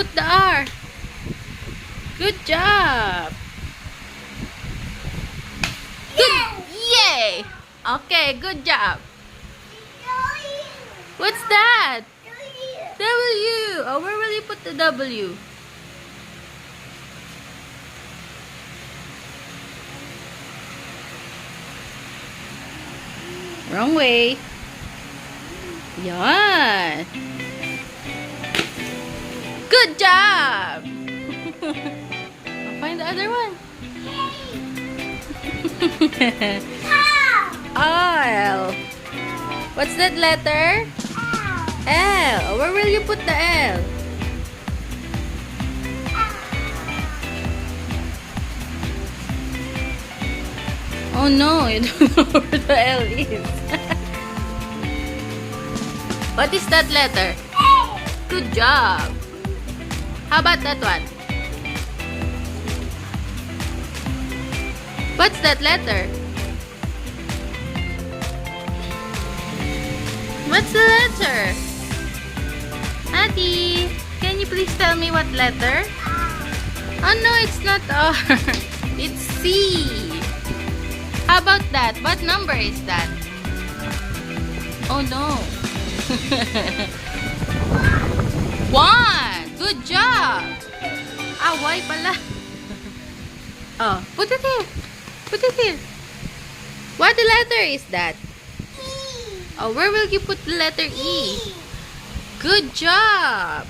Put the R. Good job. Good. Yay. Okay, good job. What's that? W. Oh, where will you put the W? Wrong way. Yan. Good job. I'll find the other one. L. What's that letter? L. Where will you put the L? Oh no, you don't know where the L is. What is that letter? Good job. How about that one? What's that letter? What's the letter? Adi, can you please tell me what letter? Oh no, it's not R. It's C. How about that? What number is that? Oh no. 1. Good job. Ah, why pala? Oh, put it here. Put it here. What letter is that? Oh, where will you put the letter E? Good job.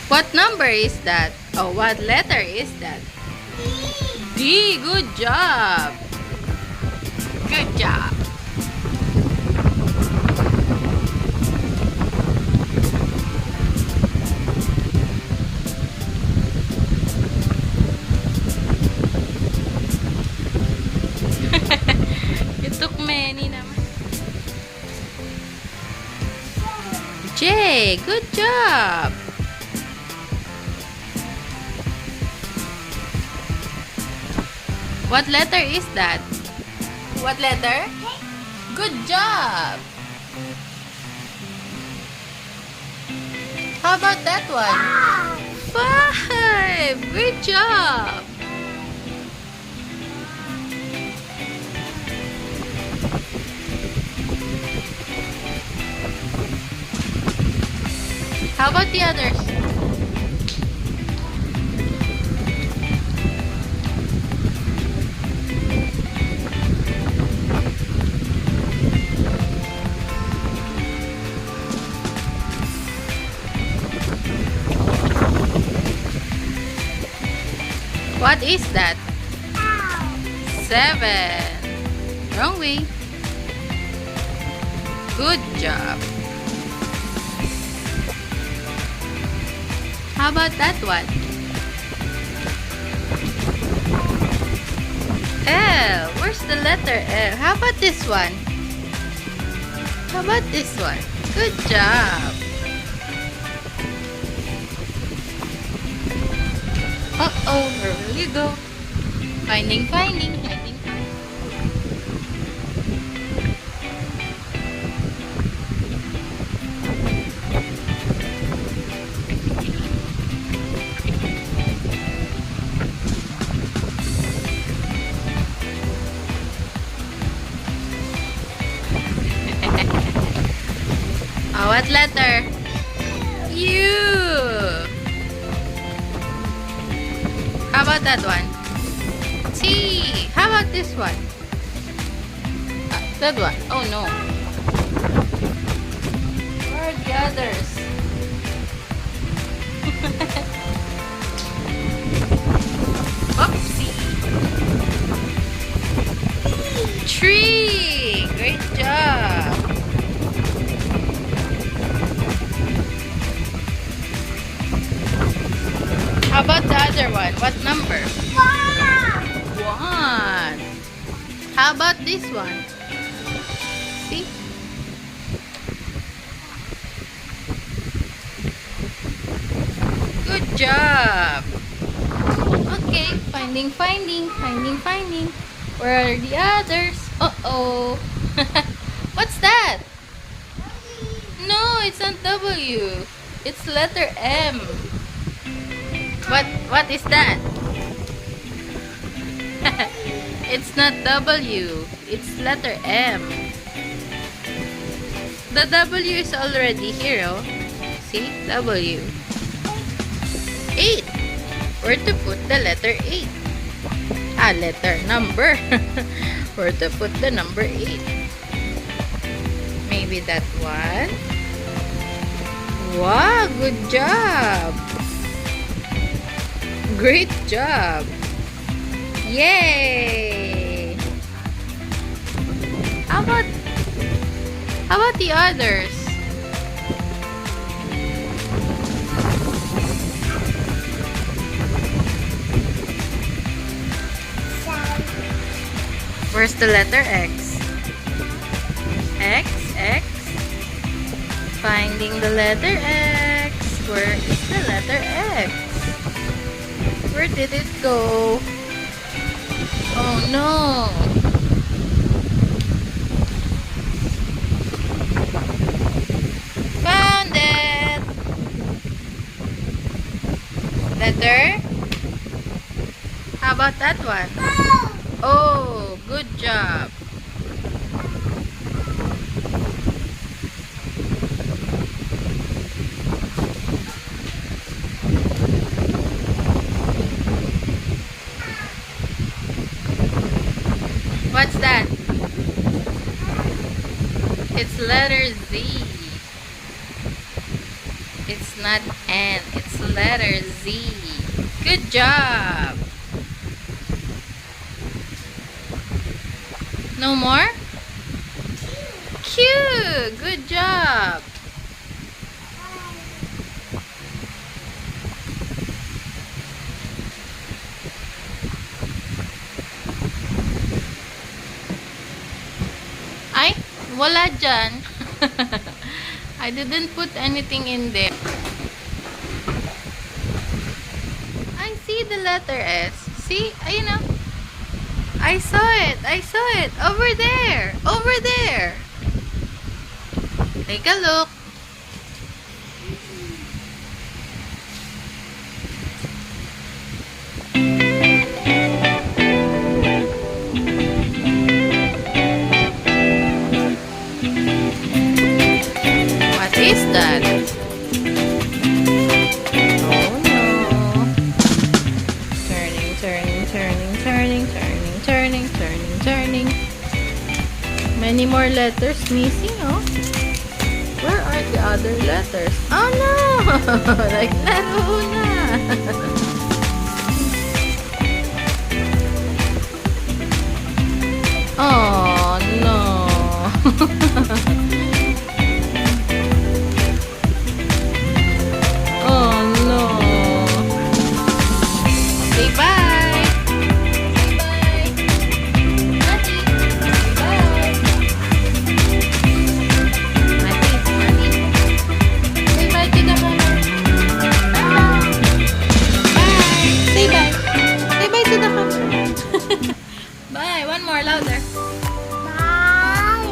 What number is that? Oh, what letter is that? D. Good job. Good job. You took many naman. J. Good job. What letter is that? What letter? Good job. How about that one? 5. Good job. How about the others? What is that? 7. Wrong way. Good job. How about that one? L. Where's the letter L? How about this one? How about this one? Good job. Uh-oh, where will you go? Finding. Oh, what letter? U. How about that one? T. How about this one? That one. Oh no. Where are the others? Oopsie. 3. Great job. How about the other one? What number? 1. How about this one? See? Good job. Finding, finding, finding, finding. Where are the others? Uh-oh. What's that? No, it's not W. It's letter M. What is that? It's not W. It's letter M. The W is already here, oh. See? W. 8. Where to put the letter 8? Letter number. Where to put the number 8? Maybe that one? Wow, good job. Great job. Yay! How about the others? Where's the letter X? X, X. Finding the letter X. Where is the letter X? Where did it go? Oh no! Found it! Letter? How about that one? Oh, good job. What's that? It's letter Z. It's not N. It's letter Z. Good job. No more? Q. Good job. Ay, wala dyan. I didn't put anything in there. I see the letter S. See? Ayun na. I saw it. I saw it. Over there. Over there. Take a look. What is that? Oh no. Turning, turning, turning, turning, turning, turning, turning, turning. Many more letters missing, oh. Where are the other letters? Oh no! Like laro na. Oh no. Oh no. Say bye. Say bye. Mati. Say bye. Mati. Mati. Say bye to the camera. Bye. Bye. Say bye. Say bye to the camera. Bye. One more louder. Bye.